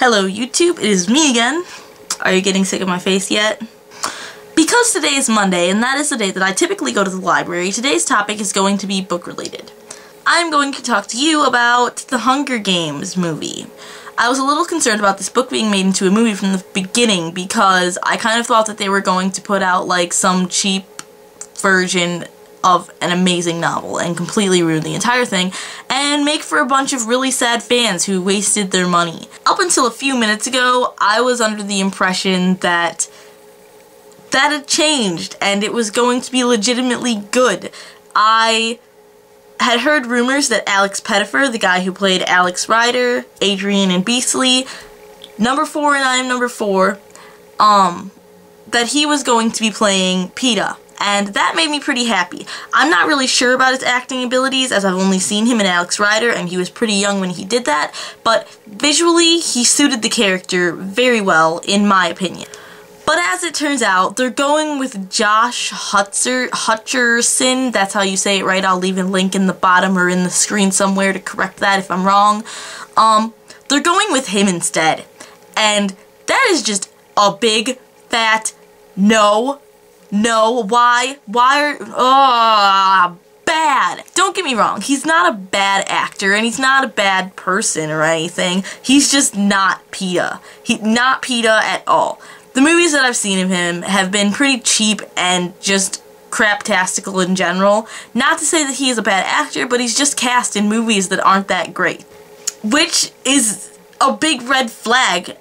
Hello YouTube, it is me again. Are you getting sick of my face yet? Because today is Monday, and that is the day that I typically go to the library, today's topic is going to be book related. I'm going to talk to you about the Hunger Games movie. I was a little concerned about this book being made into a movie from the beginning because I kind of thought that they were going to put out like some cheap version of an amazing novel and completely ruin the entire thing and make for a bunch of really sad fans who wasted their money. Up until a few minutes ago, I was under the impression that that had changed and it was going to be legitimately good. I had heard rumors that Alex Pettyfer, the guy who played Alex Rider, Adrian and Beastly, number 4 and I am number 4, that he was going to be playing PETA. And that made me pretty happy. I'm not really sure about his acting abilities as I've only seen him in Alex Rider and he was pretty young when he did that, but visually he suited the character very well in my opinion. But as it turns out, they're going with Josh Hutcherson, that's how you say it, right? I'll leave a link in the bottom or in the screen somewhere to correct that if I'm wrong. They're going with him instead. And that is just a big, fat no. No, why are, bad. Don't get me wrong, he's not a bad actor and he's not a bad person or anything. He's just not PETA. Not PETA at all. The movies that I've seen of him have been pretty cheap and just craptastical in general. Not to say that he is a bad actor, but he's just cast in movies that aren't that great. Which is a big red flag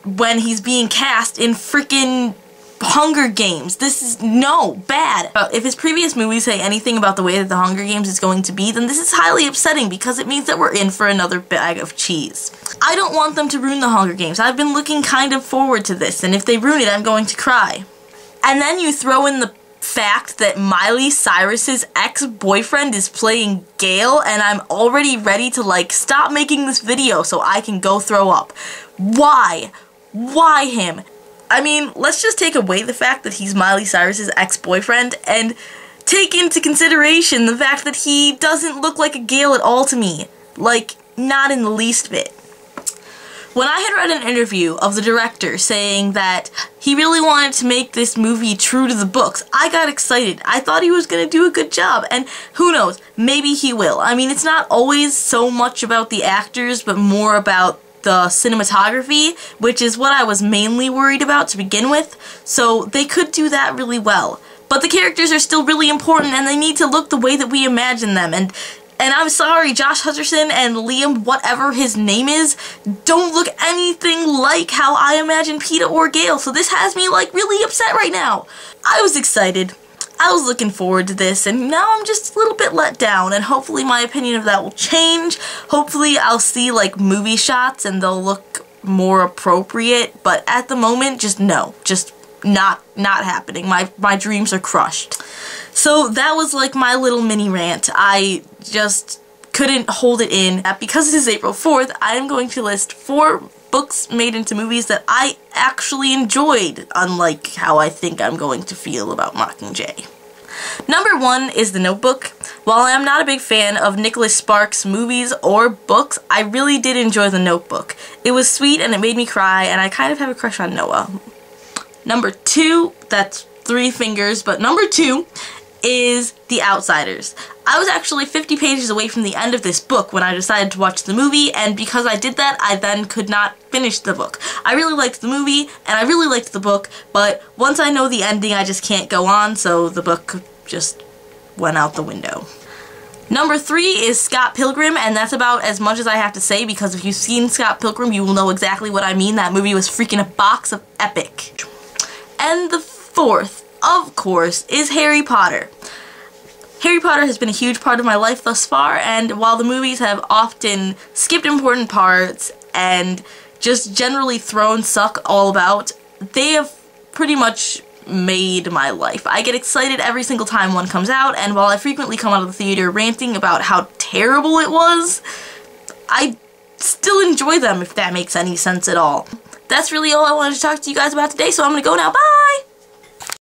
when he's being cast in freaking Hunger Games. This is, no, bad. If his previous movies say anything about the way that the Hunger Games is going to be, then this is highly upsetting because it means that we're in for another bag of cheese. I don't want them to ruin the Hunger Games. I've been looking kind of forward to this, and if they ruin it, I'm going to cry. And then you throw in the fact that Miley Cyrus's ex-boyfriend is playing Gale, and I'm already ready to, like, stop making this video so I can go throw up. Why? Why him? I mean, let's just take away the fact that he's Miley Cyrus's ex-boyfriend and take into consideration the fact that he doesn't look like a Gale at all to me. Like, not in the least bit. When I had read an interview of the director saying that he really wanted to make this movie true to the books, I got excited. I thought he was going to do a good job, and who knows, maybe he will. I mean, it's not always so much about the actors, but more about the cinematography, which is what I was mainly worried about to begin with, so they could do that really well. But the characters are still really important and they need to look the way that we imagine them, and I'm sorry, Josh Hutcherson and Liam, whatever his name is, don't look anything like how I imagine PETA or Gale, so this has me like really upset right now. I was excited. I was looking forward to this, and now I'm just a little bit let down, and hopefully my opinion of that will change. Hopefully I'll see, like, movie shots and they'll look more appropriate, but at the moment, just no. Just not happening. My dreams are crushed. So that was, like, my little mini rant. I just couldn't hold it in. Because it is April 4th, I am going to list 4 books made into movies that I actually enjoyed, unlike how I think I'm going to feel about Mockingjay. Number 1 is The Notebook. While I am not a big fan of Nicholas Sparks' movies or books, I really did enjoy The Notebook. It was sweet and it made me cry, and I kind of have a crush on Noah. Number 2, that's 3 fingers, but number 2 is The Outsiders. I was actually 50 pages away from the end of this book when I decided to watch the movie, and because I did that, I then could not finish the book. I really liked the movie, and I really liked the book, but once I know the ending, I just can't go on, so the book just went out the window. Number 3 is Scott Pilgrim, and that's about as much as I have to say, because if you've seen Scott Pilgrim, you will know exactly what I mean. That movie was freaking a box of epic. And the 4th, of course, is Harry Potter. Harry Potter has been a huge part of my life thus far, and while the movies have often skipped important parts and just generally thrown suck all about, they have pretty much made my life. I get excited every single time one comes out, and while I frequently come out of the theater ranting about how terrible it was, I still enjoy them, if that makes any sense at all. That's really all I wanted to talk to you guys about today, so I'm gonna go now. Bye!